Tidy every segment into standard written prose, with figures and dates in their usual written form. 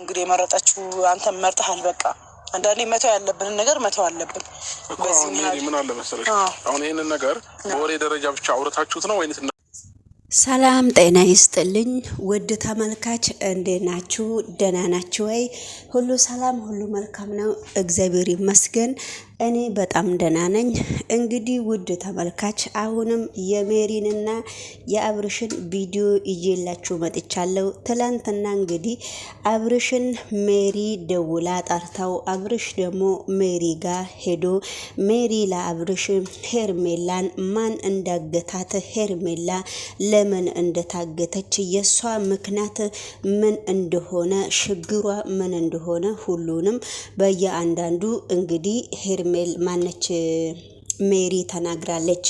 እንግዲህ የመረጠችው አንተም መርጠሃል። በቃ አንዳንዴ መተው ያለብንን ነገር መተው አለብን። በዚህ ምን አለ መሰለሽ አሁን ይሄንን ነገር በወሬ ደረጃ ብቻ አውርታችሁት ነው ወይስ? ሰላም ጤና ይስጥልኝ ውድ ተመልካች፣ እንዴት ናችሁ? ደህና ናችሁ ወይ? ሁሉ ሰላም፣ ሁሉ መልካም ነው፣ እግዚአብሔር ይመስገን። እኔ በጣም ደህና ነኝ። እንግዲህ ውድ ተመልካች አሁንም የሜሪንና የአብርሽን ቪዲዮ ይዤላችሁ መጥቻለሁ። ትላንትና እንግዲህ አብርሽን ሜሪ ደውላ ጠርታው አብርሽ ደግሞ ሜሪ ጋር ሄዶ ሜሪ ለአብርሽ ሄርሜላን ማን እንዳገታት፣ ሄርሜላ ለምን እንደታገተች፣ የሷ ምክንያት ምን እንደሆነ፣ ችግሯ ምን እንደሆነ ሁሉንም በየአንዳንዱ እንግዲህ ሄርሜል ማነች ሜሪ ተናግራለች።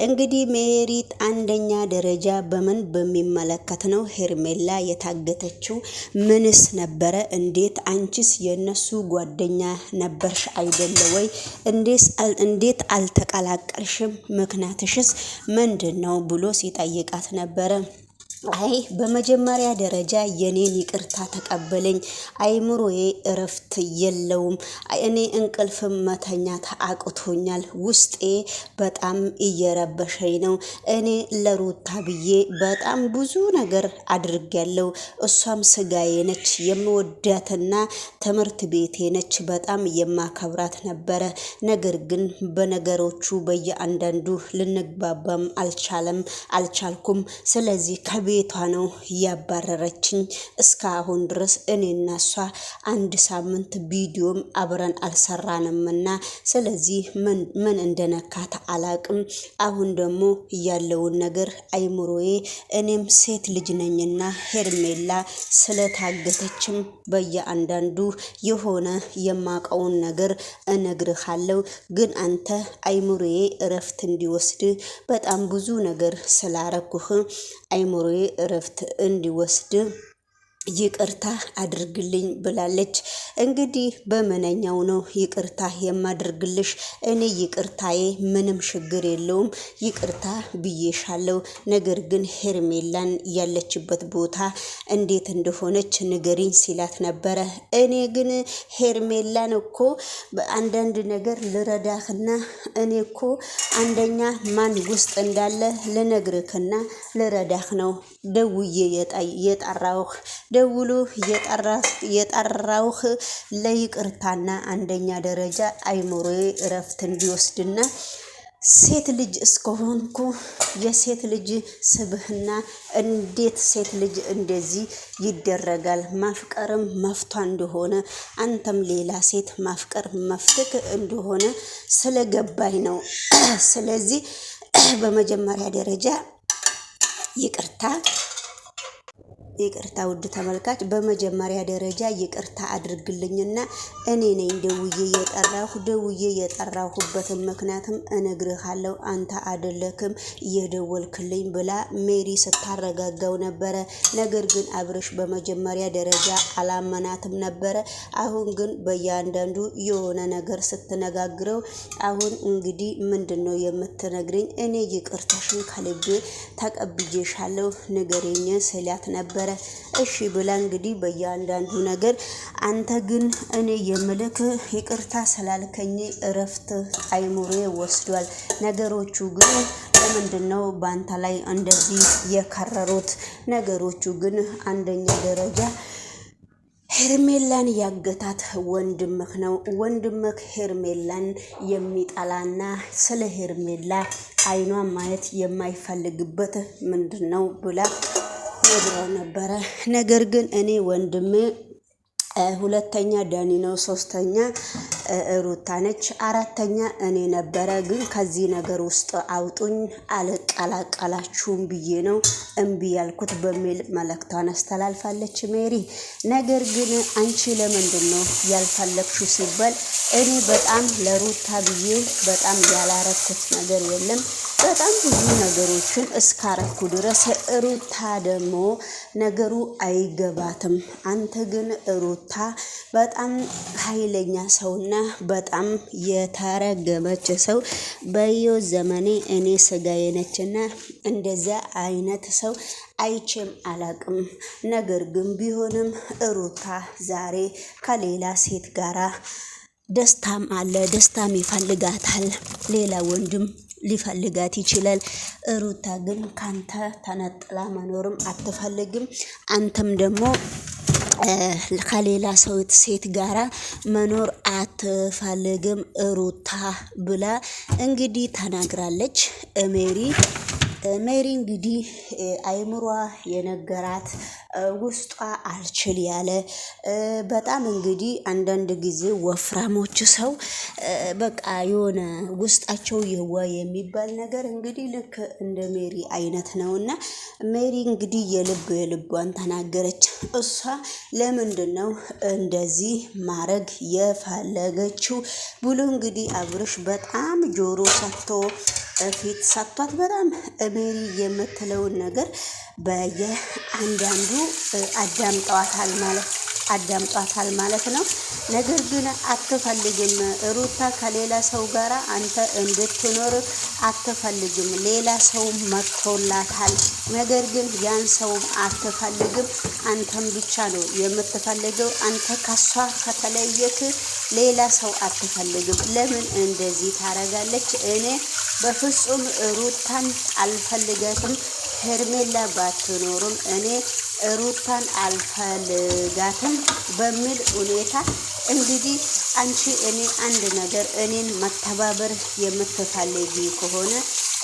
እንግዲህ ሜሪ አንደኛ ደረጃ በምን በሚመለከት ነው ሄርሜላ የታገተችው? ምንስ ነበረ? እንዴት አንቺስ የነሱ ጓደኛ ነበርሽ አይደለ ወይ? እንዴት አልተቀላቀልሽም? ምክንያትሽስ ምንድነው ብሎ ሲጠይቃት ነበረ። አይ በመጀመሪያ ደረጃ የኔን ይቅርታ ተቀበለኝ። አይምሮዬ እረፍት የለውም። እኔ እንቅልፍም መተኛት አቅቶኛል። ውስጤ በጣም እየረበሸኝ ነው። እኔ ለሩታ ብዬ በጣም ብዙ ነገር አድርጌያለሁ። እሷም ስጋዬ ነች፣ የምወዳትና ትምህርት ቤቴ ነች። በጣም የማከብራት ነበረ። ነገር ግን በነገሮቹ በየአንዳንዱ ልንግባባም አልቻልኩም። ስለዚህ ቤቷ ነው ያባረረችኝ። እስካሁን ድረስ እኔና እሷ አንድ ሳምንት ቪዲዮም አብረን አልሰራንምና ስለዚህ ምን እንደነካት አላቅም። አሁን ደግሞ ያለውን ነገር አይምሮዬ እኔም ሴት ልጅ ነኝና ሄርሜላ ስለታገተችም በየአንዳንዱ የሆነ የማቀውን ነገር እነግርሃለሁ። ግን አንተ አይምሮዬ እረፍት እንዲወስድ በጣም ብዙ ነገር ስላረኩህ አይምሮዬ እረፍት እንዲወስድ ይቅርታ አድርግልኝ ብላለች። እንግዲህ በመነኛው ነው ይቅርታ የማድርግልሽ? እኔ ይቅርታዬ ምንም ችግር የለውም፣ ይቅርታ ብዬሻለሁ። ነገር ግን ሄርሜላን ያለችበት ቦታ እንዴት እንደሆነች ንገሪኝ ሲላት ነበረ። እኔ ግን ሄርሜላን እኮ በአንዳንድ ነገር ልረዳህና እኔ እኮ አንደኛ ማን ውስጥ እንዳለ ልነግርህና ልረዳህ ነው ደውዬ የጠራሁህ። ደውሎ የጠራውህ ለይቅርታና አንደኛ ደረጃ አይምሮዬ እረፍት እንዲወስድና ሴት ልጅ እስከሆንኩ የሴት ልጅ ስብህና እንዴት ሴት ልጅ እንደዚህ ይደረጋል? ማፍቀርም መፍቷ እንደሆነ አንተም ሌላ ሴት ማፍቀር መፍትክ እንደሆነ ስለገባኝ ነው። ስለዚህ በመጀመሪያ ደረጃ ይቅርታ ውድ ተመልካች፣ በመጀመሪያ ደረጃ ይቅርታ አድርግልኝና እኔ ነኝ ደውዬ የጠራሁበትን ምክንያትም እነግርሃለሁ። አንተ አይደለክም እየደወልክልኝ ብላ ሜሪ ስታረጋጋው ነበረ። ነገር ግን አብርሽ በመጀመሪያ ደረጃ አላመናትም ነበረ። አሁን ግን በእያንዳንዱ የሆነ ነገር ስትነጋግረው አሁን እንግዲህ ምንድነው የምትነግረኝ? እኔ ይቅርታሽን ከልቤ ተቀብዬሻለሁ ንገረኝ ስላት ነበረ። እሺ ብላ እንግዲህ በእያንዳንዱ ነገር አንተ ግን እኔ የምልክ ይቅርታ ስላልከኝ እረፍት አይምሮዬ ወስዷል። ነገሮቹ ግን ለምንድነው ባንተ ላይ እንደዚህ የከረሩት? ነገሮቹ ግን አንደኛ ደረጃ ሄርሜላን ያገታት ወንድምህ ነው። ወንድምህ ሄርሜላን የሚጠላና ስለ ሄርሜላ አይኗን ማየት የማይፈልግበት ምንድነው ብላ ነግረው ነበረ። ነገር ግን እኔ ወንድሜ ሁለተኛ ዳኒ ነው፣ ሶስተኛ ሩታ ነች፣ አራተኛ እኔ ነበረ። ግን ከዚህ ነገር ውስጥ አውጡኝ አልቀላቀላችሁም ብዬ ነው እምቢ ያልኩት በሚል መልእክቷን አስተላልፋለች ሜሪ። ነገር ግን አንቺ ለምንድን ነው ያልፈለግሽው ሲባል እኔ በጣም ለሩታ ብዬ በጣም ያላረኩት ነገር የለም። በጣም ብዙ ነገሮችን እስካረኩ ድረስ ሩታ ደግሞ ነገሩ አይገባትም። አንተ ግን ሩታ በጣም ኃይለኛ ሰውና በጣም የተረገመች ሰው በዮ ዘመኔ እኔ ስጋዬ ነችና እንደዛ አይነት ሰው አይቼም አላቅም። ነገር ግን ቢሆንም ሩታ ዛሬ ከሌላ ሴት ጋራ ደስታም አለ፣ ደስታም ይፈልጋታል። ሌላ ወንድም ሊፈልጋት ይችላል። ሩታ ግን ካንተ ተነጥላ መኖርም አትፈልግም። አንተም ደግሞ ከሌላ ሰው ሴት ጋራ መኖር አትፈልግም ሩታ ብላ እንግዲህ ተናግራለች። ሜሪ እንግዲህ አይምሯ የነገራት ውስጧ አልችል ያለ በጣም እንግዲህ አንዳንድ ጊዜ ወፍራሞች ሰው በቃ የሆነ ውስጣቸው የዋ የሚባል ነገር እንግዲህ ልክ እንደ ሜሪ አይነት ነውና ሜሪ እንግዲህ የልቧን ተናገረች። እሷ ለምንድነው እንደዚህ ማረግ የፈለገችው ብሎ እንግዲህ አብርሽ በጣም ጆሮ ሰጥቶ ፊት ሰጥቷት በጣም ሜሪ የምትለውን ነገር በየአንዳንዱ አዳምጧታል ማለት ነው። ነገር ግን አትፈልግም ሩታ ከሌላ ሰው ጋር አንተ እንድትኖር አትፈልግም። ሌላ ሰው መጥቶላታል። ነገር ግን ያን ሰውም አትፈልግም። አንተም ብቻ ነው የምትፈልገው። አንተ ከሷ ከተለየክ ሌላ ሰው አትፈልግም። ለምን እንደዚህ ታረጋለች? እኔ በፍጹም ሩታን አልፈልጋትም። ሄርሜላ ባትኖርም እኔ ሩታን አልፈልጋትም በሚል ሁኔታ እንግዲህ አንቺ እኔ አንድ ነገር እኔን መተባበር የምትፈልጊ ከሆነ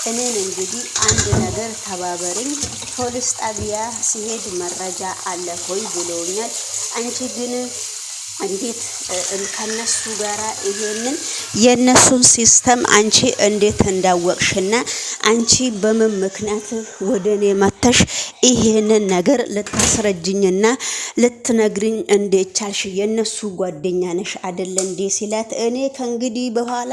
እኔን እንግዲህ አንድ ነገር ተባበርኝ። ፖሊስ ጣቢያ ሲሄድ መረጃ አለ ሆይ ብሎኛል። አንቺ ግን እንዴት ከነሱ ጋራ ይሄንን የነሱን ሲስተም አንቺ እንዴት እንዳወቅሽና አንቺ በምን ምክንያት ወደኔ መተሽ ይሄንን ነገር ልታስረጅኝና ልትነግሪኝ እንዴት ቻልሽ? የነሱ ጓደኛ ነሽ አይደለ እንዴ ሲላት፣ እኔ ከእንግዲህ በኋላ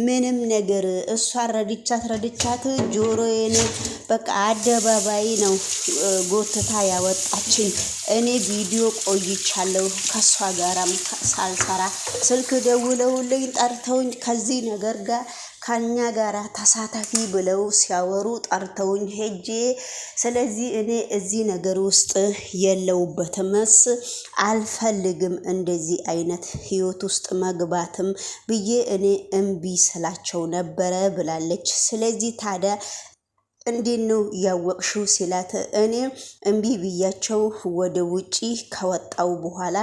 ምንም ነገር እሷ ረድቻት ጆሮዬን በቃ አደባባይ ነው ጎትታ ያወጣችኝ። እኔ ቪዲዮ ቆይቻለሁ ከሷ ጋራ ሳልሰራ ስልክ ደውለውልኝ ጠርተውኝ ከዚህ ነገር ጋር ከኛ ጋራ ተሳታፊ ብለው ሲያወሩ ጠርተውኝ ሄጄ፣ ስለዚህ እኔ እዚህ ነገር ውስጥ የለውበትምስ አልፈልግም እንደዚህ አይነት ህይወት ውስጥ መግባትም ብዬ እኔ እምቢ ስላቸው ነበረ ብላለች። ስለዚህ ታዲያ እንዴት ነው ያወቅሽው ሲላት፣ እኔ እምቢ ብያቸው ወደ ውጪ ከወጣው በኋላ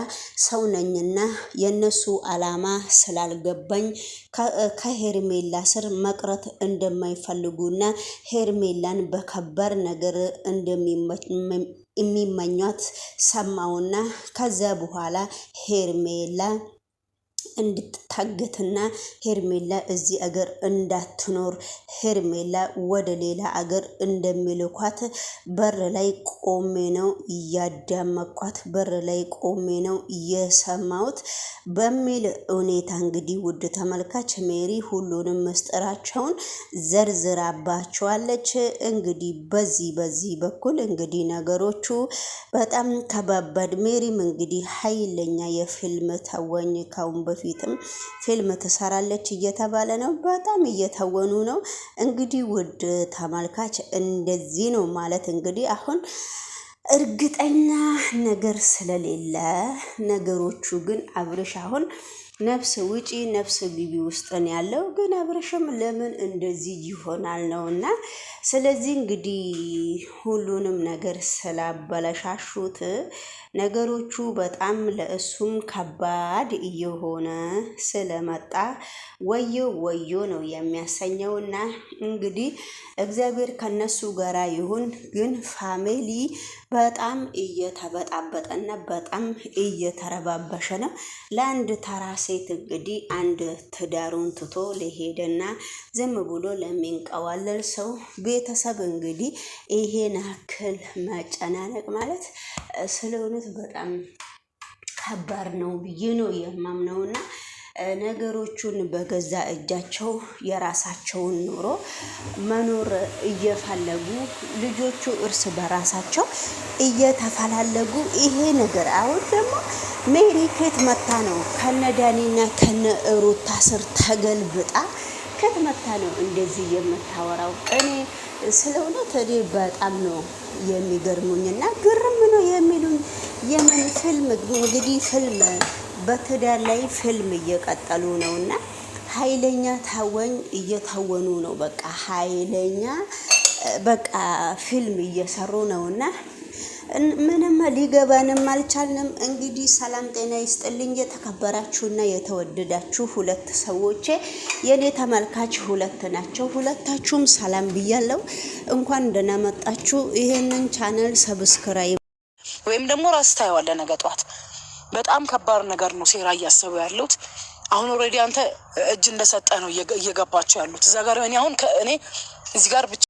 ሰው ነኝና የነሱ አላማ ስላልገባኝ ከሄርሜላ ስር መቅረት እንደማይፈልጉና ሄርሜላን በከባድ ነገር እንደሚመኟት ሰማውና ከዛ በኋላ ሄርሜላ እንድትታገትና ሄርሜላ እዚህ አገር እንዳትኖር ሄርሜላ ወደ ሌላ አገር እንደሚልኳት በር ላይ ቆሜ ነው እያዳመቋት፣ በር ላይ ቆሜ ነው እየሰማሁት በሚል ሁኔታ እንግዲህ ውድ ተመልካች ሜሪ ሁሉንም ምስጢራቸውን ዘርዝራባቸዋለች። እንግዲህ በዚህ በኩል እንግዲህ ነገሮቹ በጣም ከባባድ። ሜሪም እንግዲህ ኃይለኛ የፊልም ተወኝ ካሁን በፊትም ፊልም ትሰራለች እየተባለ ነው። በጣም እየተወኑ ነው። እንግዲህ ውድ ተመልካች እንደዚህ ነው ማለት እንግዲህ አሁን እርግጠኛ ነገር ስለሌለ ነገሮቹ ግን አብርሽ አሁን ነፍስ ውጪ ነፍስ ግቢ ውስጥ ነው ያለው። ግን አብርሽም ለምን እንደዚህ ይሆናል ነውና፣ ስለዚህ እንግዲህ ሁሉንም ነገር ስላበለሻሹት ነገሮቹ በጣም ለእሱም ከባድ እየሆነ ስለመጣ ወዮ ነው የሚያሰኘውና እንግዲህ እግዚአብሔር ከነሱ ጋራ ይሁን። ግን ፋሚሊ በጣም እየተበጣበጠና በጣም እየተረባበሸ ነው። ለአንድ ተራ ሴት እንግዲህ አንድ ትዳሩን ትቶ ለሄደና ዝም ብሎ ለሚንቀዋለል ሰው ቤተሰብ እንግዲህ ይሄን ያክል መጨናነቅ ማለት ስለሆነ በጣም ከባድ ነው ብዬ ነው የማምነውና ነገሮቹን በገዛ እጃቸው የራሳቸውን ኑሮ መኖር እየፈለጉ ልጆቹ እርስ በራሳቸው እየተፈላለጉ ይሄ ነገር አሁን ደግሞ ሜሪ ከት መታ ነው ከነ ዳኒና ከነ ሩታ ስር ተገልብጣ ከት መታ ነው እንደዚህ የምታወራው? እኔ ስለ እውነት እኔ በጣም ነው የሚገርሙኝና ግርም ነው የሚሉኝ። የምን ፊልም እንግዲህ ፊልም በትዳር ላይ ፊልም እየቀጠሉ ነውና ኃይለኛ ታወኝ እየታወኑ ነው። በቃ ኃይለኛ በቃ ፊልም እየሰሩ ነውና ምንም ሊገባንም አልቻልንም። እንግዲህ ሰላም ጤና ይስጥልኝ የተከበራችሁና የተወደዳችሁ ሁለት ሰዎች የኔ ተመልካች ሁለት ናቸው። ሁለታችሁም ሰላም ብያለሁ። እንኳን ደህና መጣችሁ። ይሄንን ቻናል ሰብስክራይብ ወይም ደግሞ ራስ ታየዋለህ ነገ ጧት። በጣም ከባድ ነገር ነው ሴራ እያሰቡ ያሉት። አሁን ኦልሬዲ አንተ እጅ እንደሰጠ ነው እየገባቸው ያሉት እዛ ጋር። እኔ አሁን እኔ እዚህ ጋር